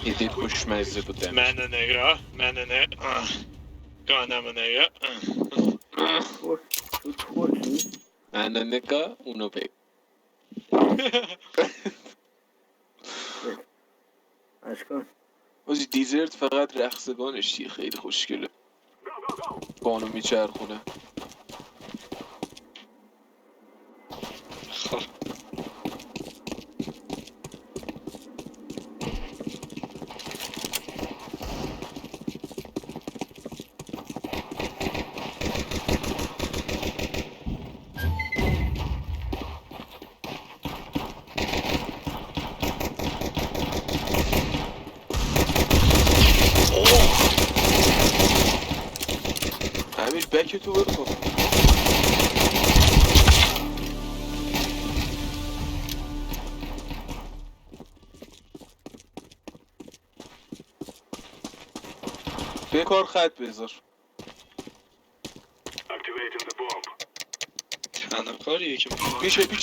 خیلی خوشمزه بود. منو نگاه گانمو نگاه تو ترکی؟ منو نگاه اونو بگو. اشکال آجی دیزرت فقط رقصگانش دیگه خیلی خوشگله. بانو میچرخونه. خب امیر بک تو بکن. بکار خط بذار. تنها کاریه که میکنم پیشه بکت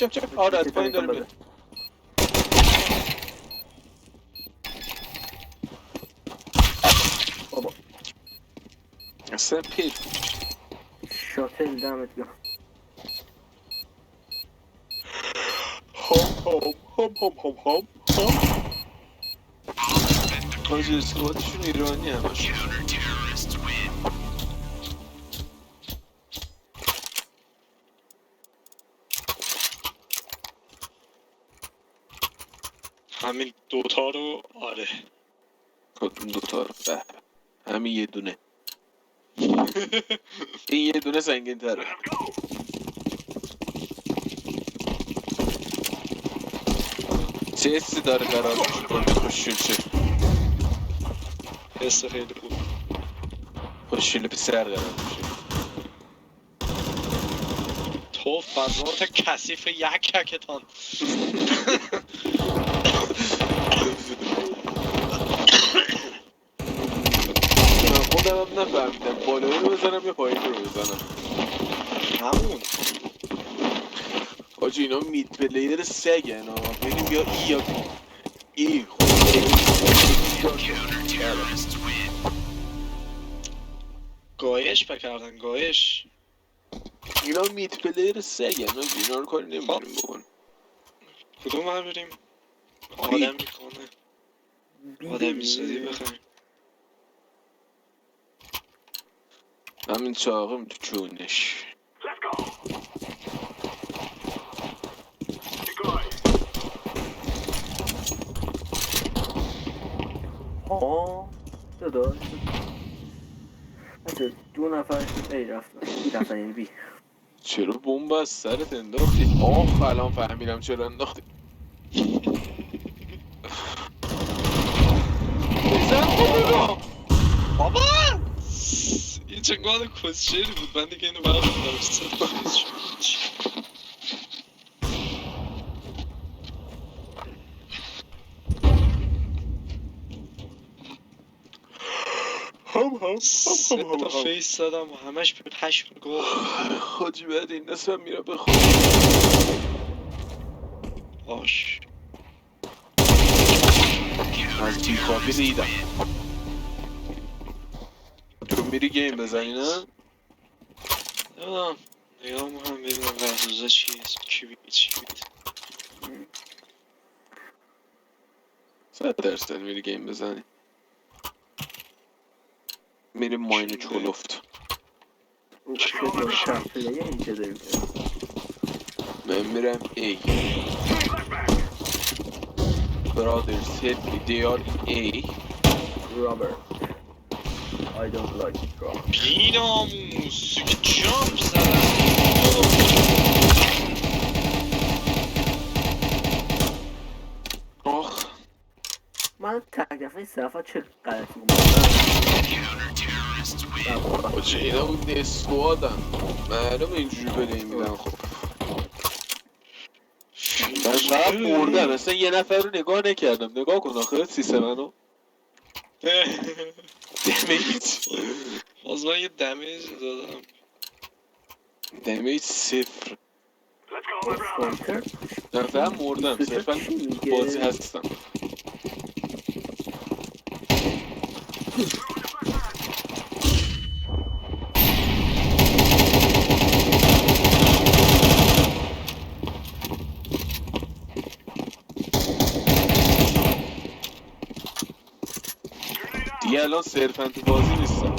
چپ آره از پایین داره میاد. بابا اصلا پیر شاتل دمت گرم. هم آجی اسکواتشون ایرانی همشون. همین دوتا رو آره کدوم دوتا رو به همین یه دونه. این یه دونه سنگین تره. چه حسی داره قرار کنه خوششون شه. حس خیلی خوب خوششون پسر قرار میشه. تو فضات کثیف یک ککتان خودم هم نفهمیدم بالایی رو بزنم یا پایین رو بزنم. همون آجی اینا مید پلیر سگن ها. بریم یا ای یا ای گایش بکردن گایش اینا مید پلیر سگن ها. اینا رو کاری نمیتونیم بکنیم. کدوم ور بریم آدم میکنه آدمی سازی بخریم همین چاقم تو چونش. داداش بچه 2 نفر ای رفتن یعنی بی. چرا بمب از سرت انداختی؟ الان فهمیدم چرا انداختی. بزن خودو. بابا این چه گال کسشری بود من دیگه اینو برای سه تا فیس زدم و همش به پشم گفت حاجی بعد این نصفم میره بخور. باش از بیخوابی ریدم. تو میری گیم بزنی نه؟ نمیدونم نگاه میکنم ببینم ورزوزه چیه چی بید 100% میری گیم بزنی. میری ماین چولفت. پلیه این چه داریم من میرم ای Brothers help me, they are in A. Robert I don't like Robert. بیناموس که جامپ زدم آخ من تک دفعه صفحه چه غلطی بچه اینا بود اسکوادن. معلوم اینجوری پلی میدن. خب من فقط بردم اصلا یه نفر رو نگاه نکردم. نگاه کن آخه سیسه منو دمیج باز من یه دمیج دادم دمیج 0. اسپانسر من فقط مردم صرفا چی میگه؟ بازی هستم. دیگه الان صرفا تو بازی نیستم.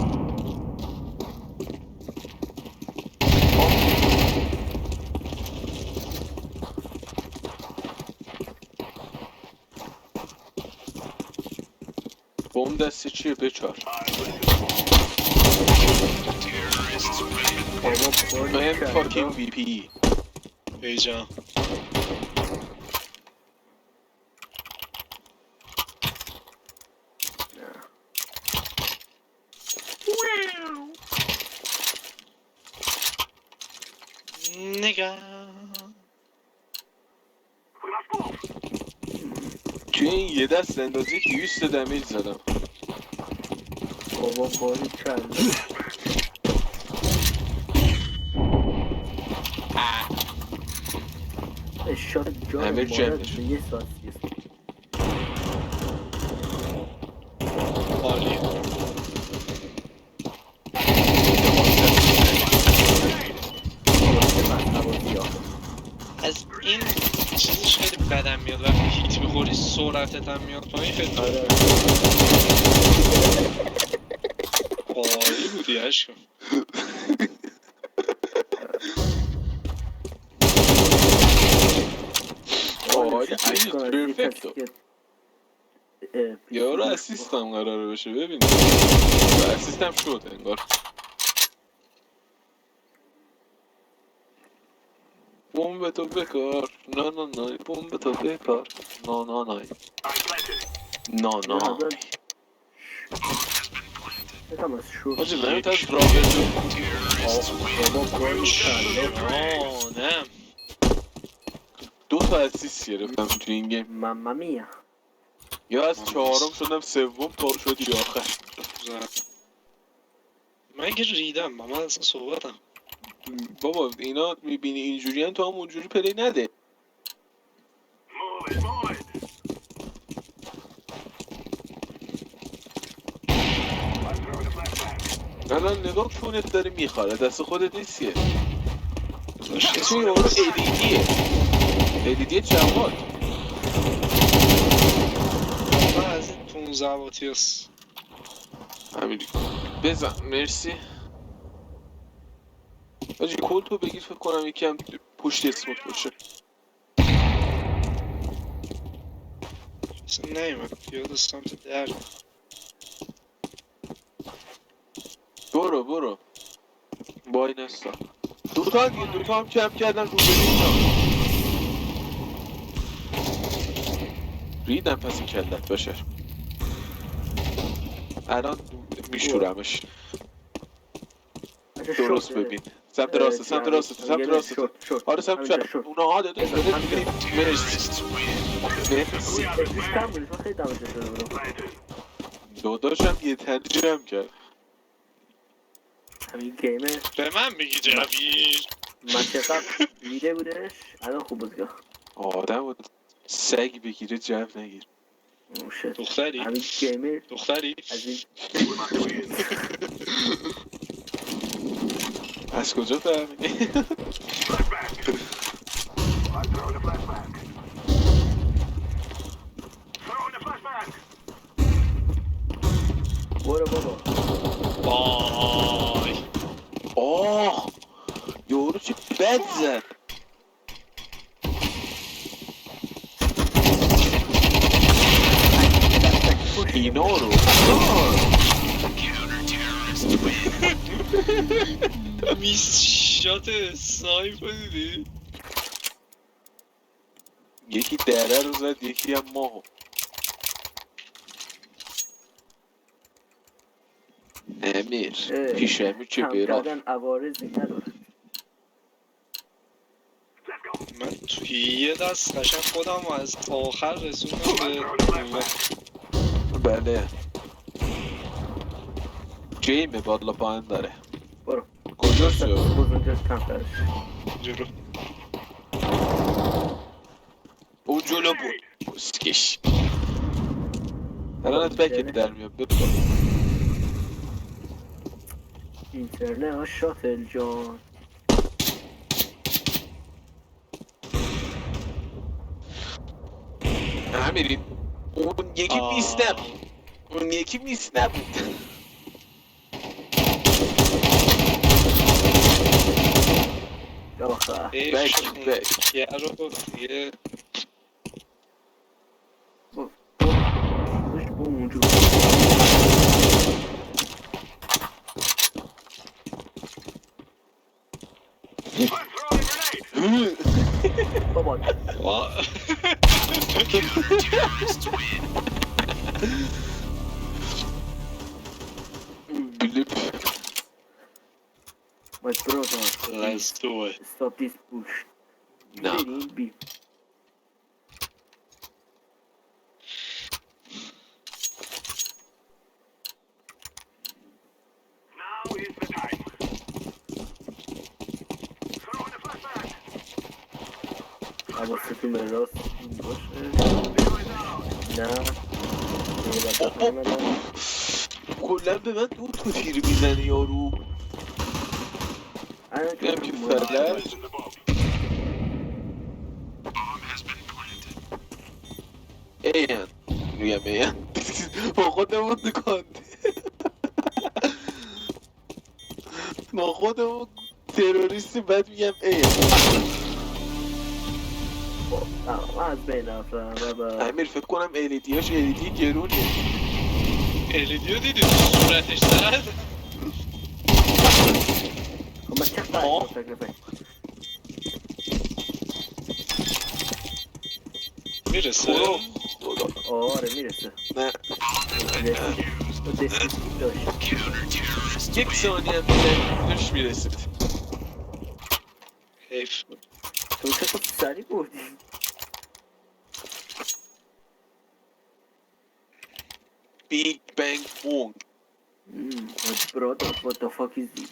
بوم دست چیه بچار؟ من فاکینگ وی پی. ای جان نگاه توی این یه دست اندازی 200 دمیج زدم. بابا باری کرده اشاره جان همه مادر جمعش. به یه ساعت 30 عالی از این چیزش خیلی بدم میاد وقتی هیت میخوری سرعتت هم میاد پایین خیلی آره عالی بودی عشقم عالی پرفکتو. یارو رو اسیستم قراره بشه ببین. اسیستم شد انگار. بومب تو بکار. نه نه نه بومب تو بکار. نه نه نه نه نه. یکم از شور حاجی من تا از رابطه بابا باری کرده نه 2 تا اسیست گرفتم تو این گیم. ماما میا یا از 4م شدم 3م تا شدی آخر. من که ریدم با من اصلا صحبتم بابا اینا میبینی اینجوری هم تو هم اونجوری پلی نده. الان نگاه کونت داره میخواره دست خودت نیستیه. اسم این اونو ایدیدیه. ایدیدیه جواد. من از این 15 واتی هست همینی بزن مرسی. آجی کلتو بگید فکر کنم یکی هم پشت اسموک باشه. اصلا نیمد یاد سمت در برو بای نستا دوتا هم کم کردن رو ببینم ریدم پس این کلت باشه. الان میشورمش. درست ببین سمت راست آره سمت چپ اونها داده مرسی کم بودیش من خیلی دمجه شده بودم داداشم یه تنی جمع کرد. همین گیمه به من میگی جویر من چقدر ریده بودش الان خوب بودگاه آدم بود سگ بگیره جمع نگیر. دختری؟ همین گیمه دختری؟ از این از کجا فهمیدی؟ برو بابا وای آه یورو چه بد زد. اینا رو میس شات سنایپ دیدی؟ یکی دره رو زد یکی هم ماهو. امیر پیش امیر چه کم بیرا کردن عوارضی نداره. من توی یه دست قشنگ خودم از آخر رسوندم به بله جیم بالا پایین داره. برو کجاست بزنجاست کم کردش جلو برو جلو برو بسکش الان از بکت در میاد ببین اینترنت شاتل جان همین اون یکی میس نبود اون یکی میس نبود آخه بک یه رو دیگه خوش با اونجور بابا بلیپ My brother, Let's do it. stop this push. No. Very big. Now is the time. Throw in the flashbang. حواستون به راست باشه. نه. کلا به من دو تا تیر میزنی یارو میگم که فلج ایان میگم ایان با خودمون دکانده با خودمون تروریستی بعد میگم ایان از بین رفتم بابا امیر فکر کنم الیدیاش الیدی گرونیه الیدیو دیدی تو صورتش زد خب من چه قرار تکلیفه میرسه خدا آره میرسه نه دستی داشت یک ثانیه هم میزنیش میرسید حیف تو چه خود سری بردی بیگ بنگ بونگ My brother, what the fuck is this?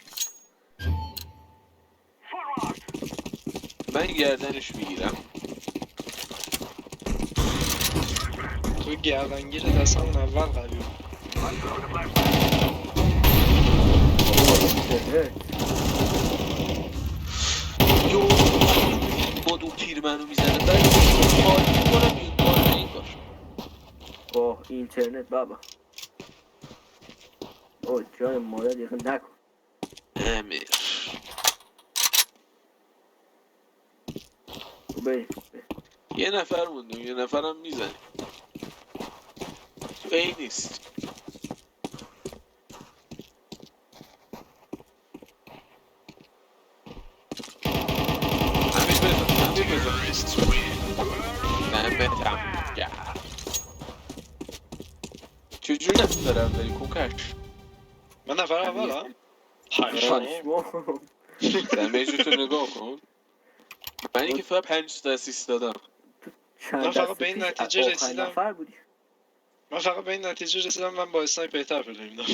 Forward. من گردنش میگیرم تو گردنگیر دستم اول قوی Throw the flashbang. یو با دو تیر منو میزنه بعد کار میکنم این کار نه این کار اوه اینترنت بابا اوه جای مادر یقین نکن امیر بریم یه نفر موندم یه نفرم میزنی تو ای نیست امیر بزن امیر تموم کرد چجوری دارم داری کوکش من نفر اولم حیفا پشمام دمیج تو نگاه کن من اینکه فقط 5 تا اسیست دادم چند من فقط دست به این پیش نتیجه آخرین رسیدم. نفر بودی من فقط به این نتیجه رسیدم من با اسنایپ بهتر پلی میدم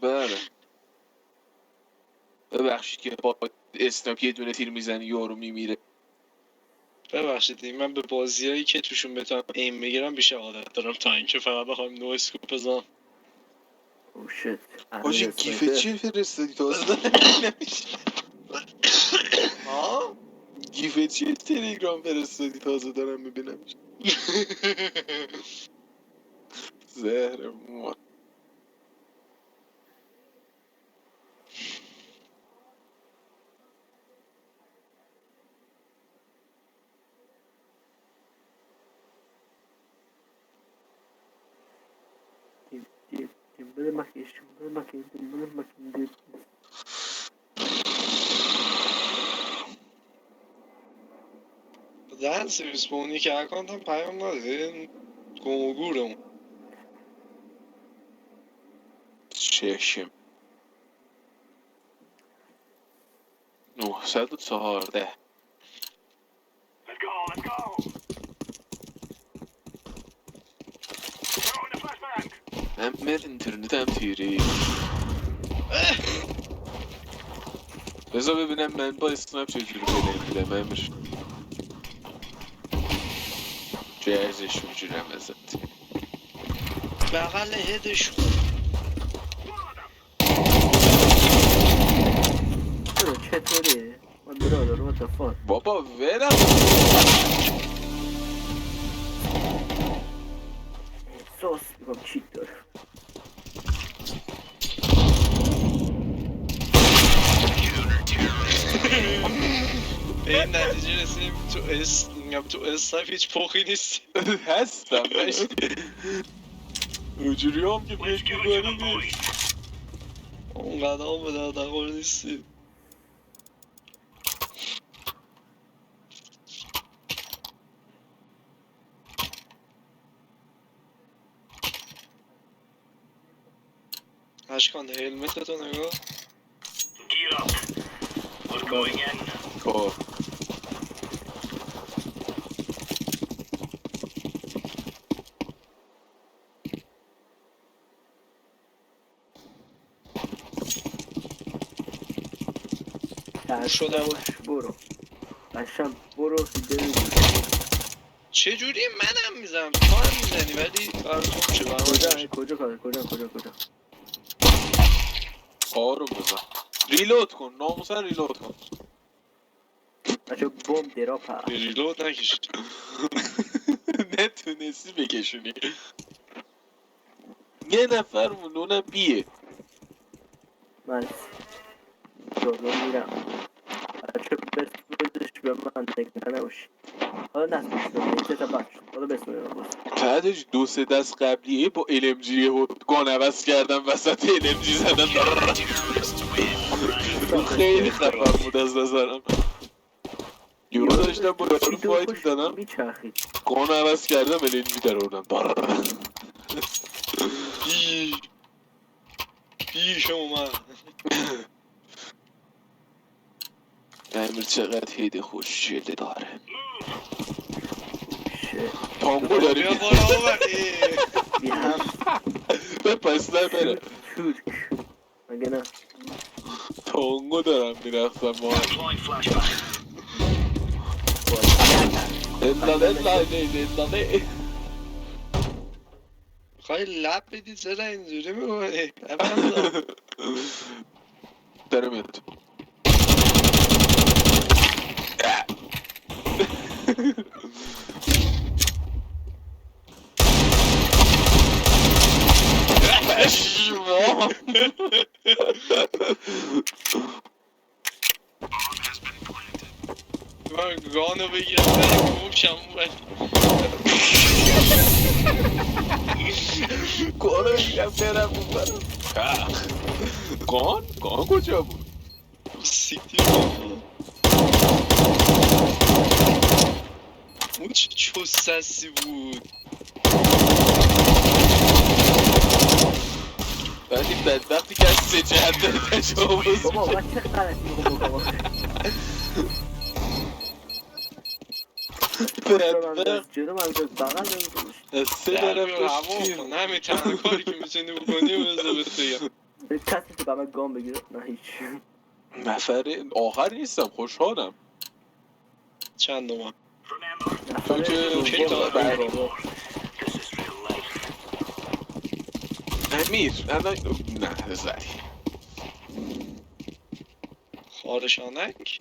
بله ببخشید که با اسناپ یه دونه تیر میزنی یارو میمیره ببخشید من به بازیایی که توشون بتونم ایم بگیرم بیشتر عادت دارم تا اینکه فقط بخوام نو اسکوپ بزنم اوه شت آجی گیفت چیه فرستادی تازه نمیشه ها؟ گیفت چیه تلگرام فرستادی تازه دارم میبینمش زهر ما دهن سرویس به اونی که اکانت هم پیام نده گمگورمون چشم 914 Let's go, let's go. Throw in the flashbang. امیر اینترنت هم تیری بذار ببینم من با اسنپ چجوری پلی میدم امیر جهازش میجورم ازت. بغل هدش برو چطوری؟ من برادر what the fuck. بابا ولم. سوس میگم چیت داره. به این نتیجه رسیدیم تو اسنایپ هیچ پخی نیستی. هستم نشتی. اونجوری هم که Let's فکر give it to them, میکنی boys. اونقدر هم به دردقور نیستی. اشکان هلمتتو نگاه. Gear up. We're going in. خب شدم. برو. قشنگ برو دیگه. چجوری منم میزنم تو هم میزنی ولی براتون چه کجا. آروم بزن. ریلود کن ناموسن ریلود کن. بچه بوم دراپ ها. ریلود نکشید. نتونستی بکشونی. یه نفر مونونم بیه. من جلو میرم. بچه بسپوزش به من نگه نباشی. حالا نسپوزش بیته تا بچه. حالا بسپوزش باز. بعدش 2-3 دست قبلیه با LMG گان عوض کردم وسط LMG زدم. خیلی خفن بود از نظرم. یورو داشتم با یارو فایت میدادم میچرخید. گان عوض کردم LMG در آوردم. بیش اومد. امیر چقدر هیده خوشگله داره. شت. تانگو داری بیا بالا اومدی. بی هم بپسنه بره. ترک. مگه نه. تانگو دارم میرفتم ما. Deploying flashbang. دلاله خواهی لب بدید چرا اینجوری میکنی؟ نفهمدم. داره میاد. من گانو بگیرم بریم گمشم اون گانو بگیرم برم اون برم. گان کجا بود؟ سیکتی اون چه چوسسی بود. ولی بدبختی که از 3 جهت داره تجاوز بابا من چه غلطی میخوام بکنم. بدبخت جلو من بغل نمی‌کنش. از 3 دارم هوا کن همین تنها کاری که میتونی بکنی و بذار بهت بگم. کسی که به من گام بگیره نه هیچ. نفر آخر نیستم خوشحالم. چند دوم Remember, تو که کی تا برام this is real life. امیر الان نه زری خارشانک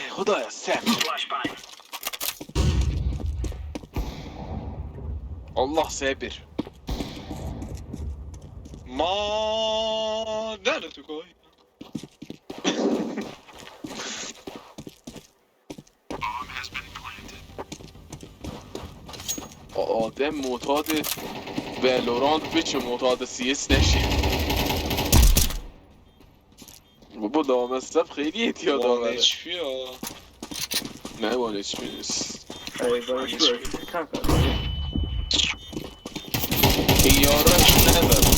خدایا سم Flashbang. الله صبر ما در تو گاهی آدم معتاد ولورانت بچه معتاد CS نشه. بابا دامستف خیلی احتیاط آوره. HP ها نه وان HP نیست. ای باید کم کن. این یارش نداره.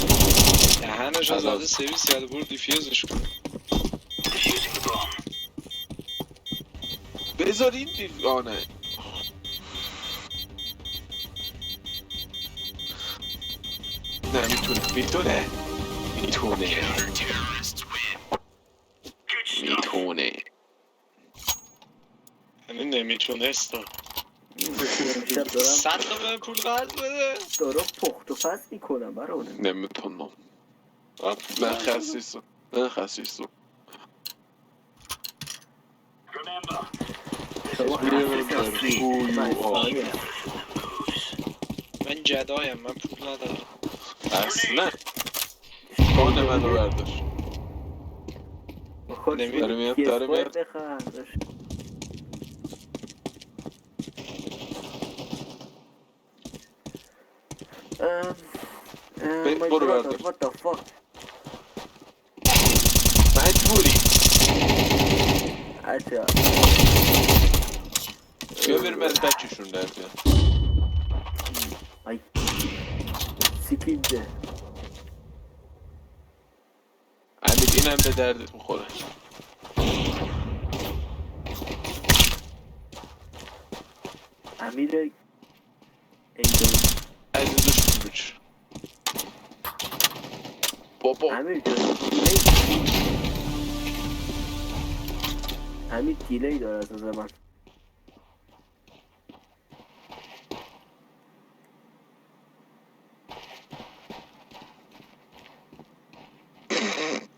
دهنش رو زده سرویس کرده برو دیفیوزش کن. Defusing the bomb. بذار این آنه نه میتونه Good stuff. میتونه یعنی نمیتونست امشب دارم 100 تا به پول قرض بده. دارم پخت و پس میکنم برونه. نمیتونم. من خسیسم. Remember, شما Remember هستی who you من are. اسپانیم. من جدایم، من پول ندارم. اصلا کان منو بردار. خود داره میاد، PS5 داره میاد. بخر داشت. my برو brother, بردار. what the fuck. مجبوری. عجب. بیا بریم از بچهشون در بیان. ای سیکیده. امیر اینم به دردت میخوره. امیر ایدون. عزیزش بچ. بابا امیر جان امیر دیلی داره از نظر من.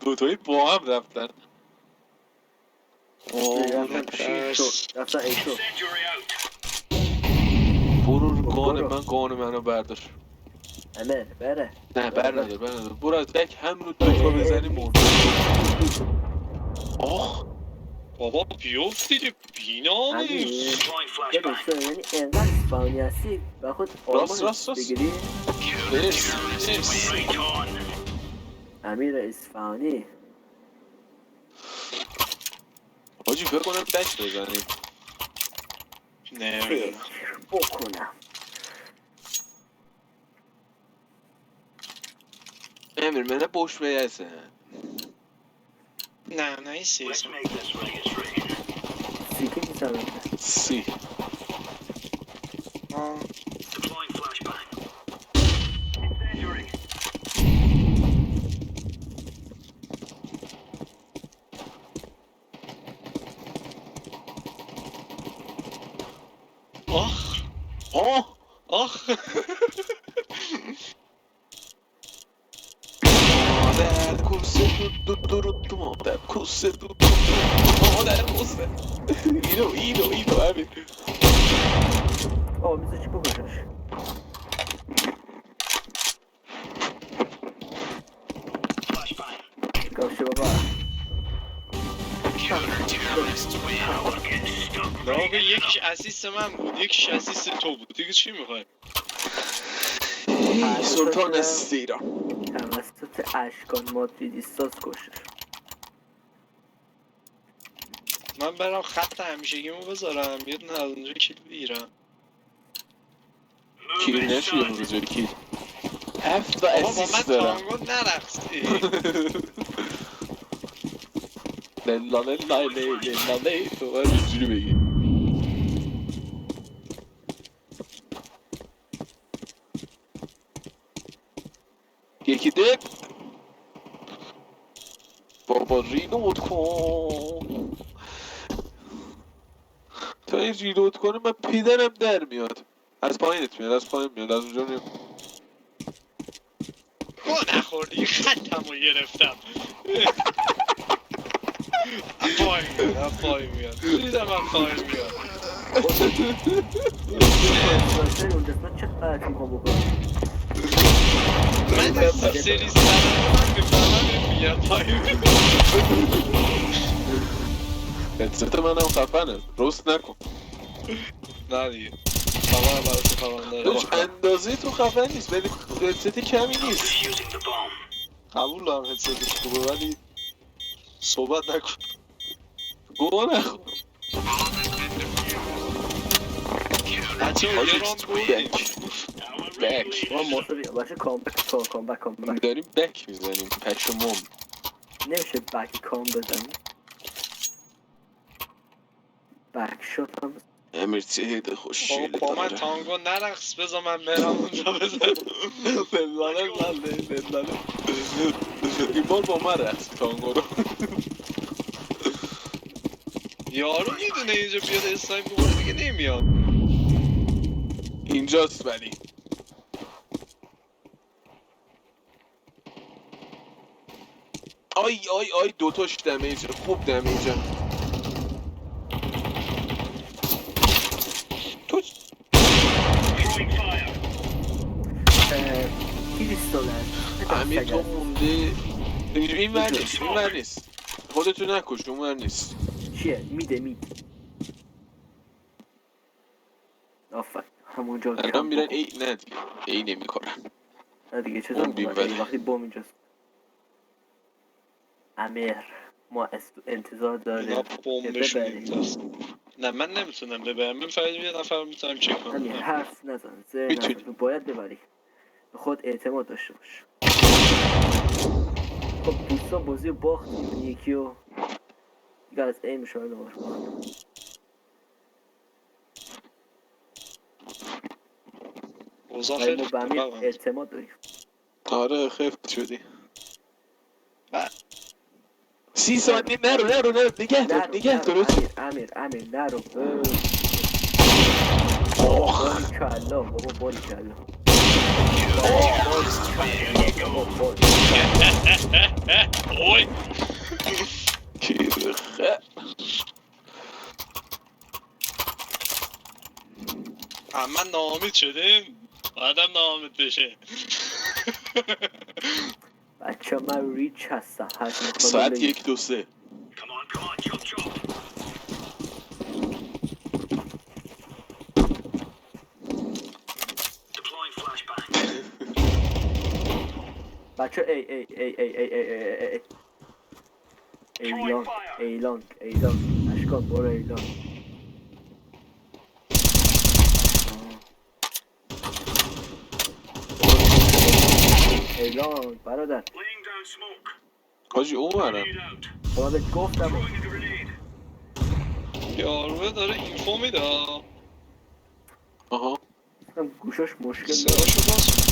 دوتایی با هم رفتن. رفتن ایشو. incendiary out. برو برو. گان منو بردار. امیر بره. نه بر ندار برو از دک همونو دوتا بزنی مرد. آخ بابا بیفت دیگه بیناموس. امیر Deploying ببین flashbang. تو یعنی انقدر اسپانی هستی و خود راست آلمان راست بگیری. Straight on. امیر اصفهانی. حاجی فکر کنم دک بزنیم. نمیدونم. فکر بکنم. امیر منه boş verirsen. نه نه این Let's سیزم. make this registration. سیکی میزنم. Si. Deploying flashbang. Incendiary. آخ آه آخ. مادر کوسه دو مادر کوسه دو مادر کوسه اینو امیر. آه میزه چی بکشش. Flashbang. گاشه بابا. Terrorists win. We're getting stuck نه right یکیش اسیست من بود، یکیش اسیست تو بود. دیگه چی میخوای؟ سلطان استیران. توسط اشکان مادریدیستاس کشش. من برم خط همیشگیمو بذارم یه دونه از اونجا کیل بگیرم. کیل Moving نشو یه inside. روز کیل. هفت تا بابا با من اسیست دارم. تانگو نرقصی. للاله تو باید اینجوری بگی. یکی دک بابا ریلود کن. تا این ریلود کنه من پیدرم در میاد. از پایینت میاد از پایین میاد از اونجا میاد. گوه نخوردی خطمو گرفتم. پایین میاد دیدم من پایین میاد. اون قسمت چه قطعی میخوام بکنم. من سری سرم من میفهمم میاد پایین. هدست منم خفنه روست نکن. نه دیگه خبرم برای تو خبرم داشت داره. اندازه تو خفن نیست ولی هدست کمی نیست. Defusing the bomb. قبول دارم هدستش خوبه ولی صحبت نکن. گوه نخور. بچه ها یه راند بردیم. بک ما موتوری باشه کامبک داریم بک میزنیم پشمام. نمیشه بک کام بزنی. بک شات هم امیر چه هیده خوشیله با من داره. تانگو نرقص بذار من برم اونجا بزنم. للاله این بار با من رقص تانگو رو. یارو میدونه اینجا بیاد اسنایپ بخوره دیگه نمیاد. اینجاست ولی آی آی آی دوتاش دمیجه خوب دمیجه تو Throwing fire. کریستالن امیر تو مونده این ور نیست این ور نیست خودتو نکش اون ور نیست چیه؟ میده آفر همونجا الان کم میرن بکن. ای نه دیگه ای نمی کنن نه دیگه چه بمب زمان بیم وقتی بوم اینجاست. امیر ما انتظار اینا داریم بمبشون ببریم. اینجاست. نه من نمیتونم ببرم، من فقط یه نفر میتونم چک امیر کنم. حرف نزن زر میتونی. نزن تو باید ببری به خود اعتماد داشته باش. خب دوستان بازی رو باختیم این یکی رو دیگه از این شاید دوباره اوضاع ولی خیلی ما به امیر خرابم. اعتماد داریم. آره خفت شدی بله. 30 ثانیه نرو نگه دار امیر نرو آخ باری کلا بابا باری کلا اوی کیرخه من ناامید شدیم آدم ناامید بشه. بچه من ریچ هستم هرچی میخوام ساعت بگم. 1 2 3 Come on, chop. Deploying flashbang. بچه ایلان اشکال برو ایلان ایلان برادر Laying down smoke. کاجی اون برم Grenade out. با بهت گفتم Throwing a grenade. یاروه داره اینفو میده. آها گوشاش مشکل داره صداشو باز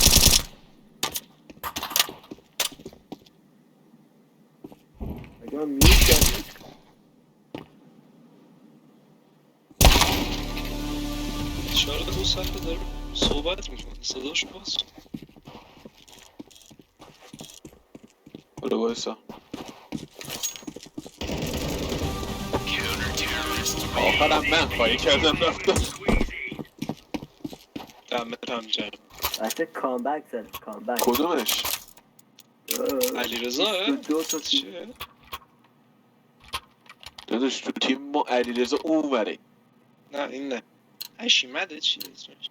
اگه من میوت کردم چرا دو ساعت داره صحبت میکنه صداشو باز برو وایسا آخرم من خواهی کردم رفتم Squeezy. دمت هم جرم. بچه کامبک زد کامبک کدومش علی رزا دو تا چیه؟ داداش تو تیم ما علیرضا اون وره نه این نه اشیمده چیه اسمش؟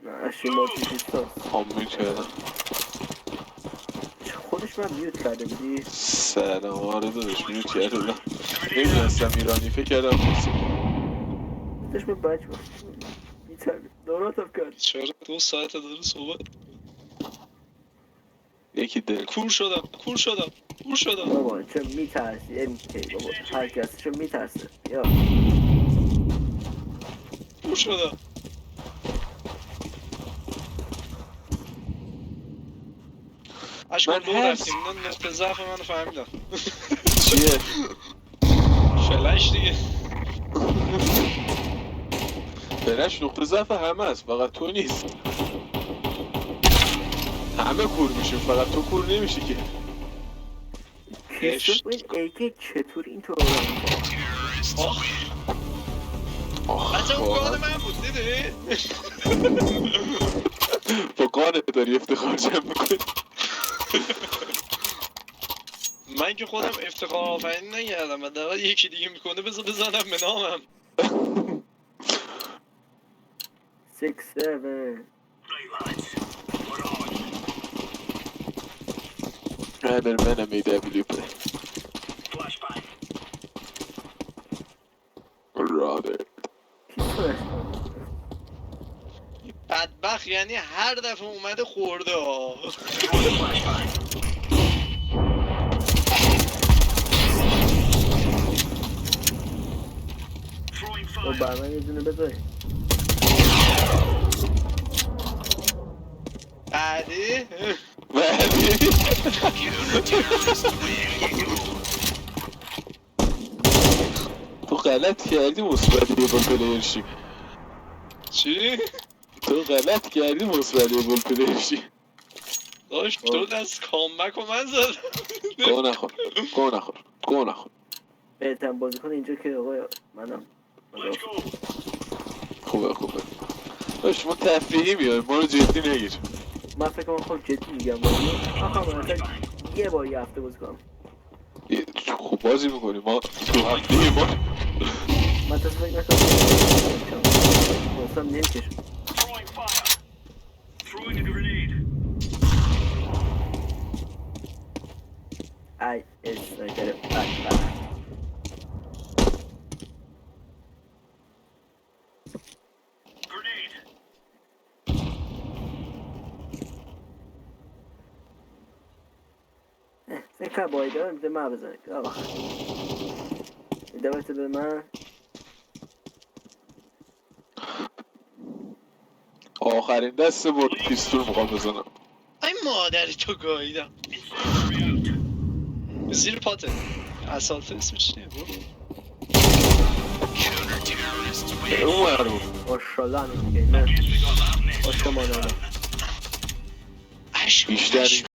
نه شیماتی دیستانس خاموش کردم خودش من میوت کرده بودی سلام آره داداش میوت کردم نمیدونستم ایرانی فکر کردم داشت به بچه بیتر نوراتم کرد چرا دو ساعت داره صحبت یکی دل کور شدم بابا چه میترسی MK بابا هر کسی چه میترسه یا کور شدم اشکال من دو هر رفتیم اینا نقطه ضعف منو فهمیدن چیه فلش دیگه فرش نقطه ضعف همه است فقط تو نیست همه کور میشیم فقط تو کور نمیشی که کریستوف این AK چطور اینطور بچه اون واقعا گان من بود دیدی؟ با قانه داری افتخار جمع میکنی من که خودم افتخار آفرین نگردم و در یکی دیگه میکنه بذار بزنم به نامم 6-7 Right, lads. We're on. رابر منم AW پر Flashbang. رابر بدبخت یعنی هر دفعه اومده خورده ها Throwing flashbang. Throwing با fire. برمن یه دونه بذاری بعدی ولی تو غلط کردی مثبت یه گل پلیر شی. چی؟ تو غلط کردی مثبت یه گل پلیر شی. داشت تو دست کامبک و من زد. گو نخور گو نخور گو نخور. بهترین بازیکن اینجا که آقای منم Let's go. خوبه خوبه. داشت ما تفریحی میایم ما رو جدی نگیر. من فکر کنم خود جدی میگم بازی آخه من اصلا یه بار یه هفته بازی کنم. خوب بازی میکنی ما تو هفته یه بار. من تصور فکر نکنم اصلا نمیکشم. Throwing fire. Throwing a grenade. ای اسنایپر بدبخت. Grenade. فکر کنم با ایده میده من بزنه آقا ایده بایسته به من آخرین دست برد پیستول میخوام بزنم. ای مادری تو گاییدم. Incendiary out. زیر پاته. اسالت اسمش چیه برو. اون ور بود. ماشالله همین دیگه نه Guess we got that next. آشمانانه اشک بیشتر